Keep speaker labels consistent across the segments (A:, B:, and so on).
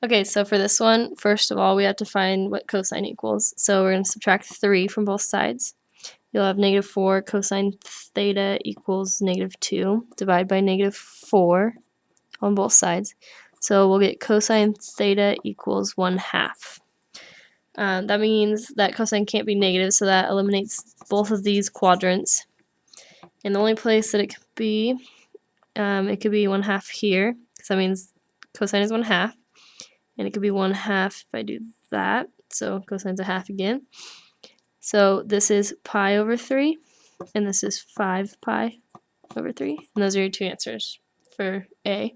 A: Okay, so for this one, first of all, we have to find what cosine equals. So we're going to subtract 3 from both sides. You'll have -4 cosine theta equals -2. Divide by -4 on both sides. So we'll get cosine theta equals 1/2. That means that cosine can't be negative, so that eliminates both of these quadrants. And the only place that it could be 1/2 here, because that means cosine is 1/2. And it could be 1/2 if I do that. So cosine's a half again. So this is pi over 3, and this is 5 pi over 3. And those are your two answers for A.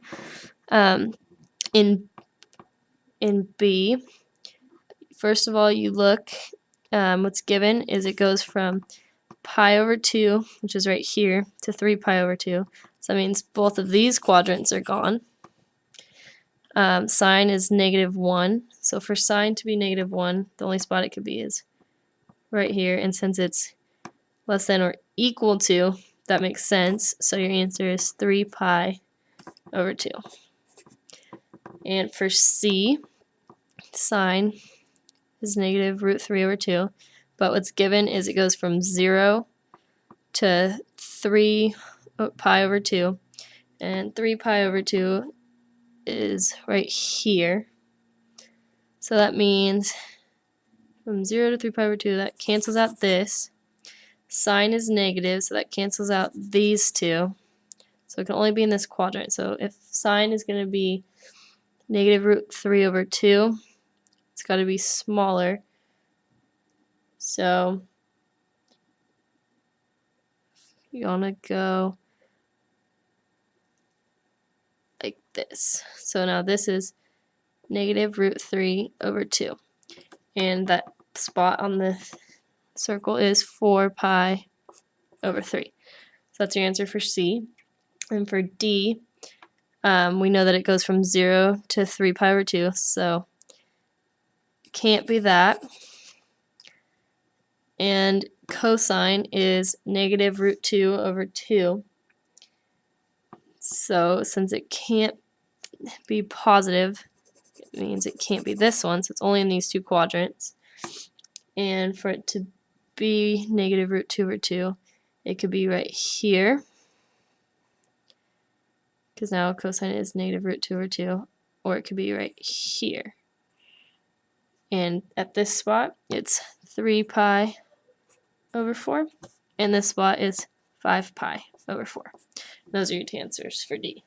A: In B, first of all, you look, what's given is it goes from pi over 2, which is right here, to 3 pi over 2. So that means both of these quadrants are gone. Sine is -1. So for sine to be -1, the only spot it could be is right here. And since it's less than or equal to, that makes sense. So your answer is 3 pi over 2. And for C, sine is -√3 over 2. But what's given is it goes from 0 to 3 pi over 2. And 3 pi over 2 is right here. So that means from 0 to 3 pi over 2, that cancels out this. Sine is negative, so that cancels out these two. So it can only be in this quadrant. So if sine is going to be -√3 over 2, it's got to be smaller. So you want to go like this. So now this is -√3 over 2. And that spot on the circle is 4 pi over 3. So that's your answer for C. And for D, we know that it goes from 0 to 3 pi over 2, so it can't be that. And cosine is -√2 over 2. So since it can't be positive, it means it can't be this one, so it's only in these two quadrants. And for it to be -√2 over 2, it could be right here, because now cosine is -√2 over 2, or it could be right here. And at this spot, it's 3 pi over 4, and this spot is 5 pi over 4. Those are your two answers for D.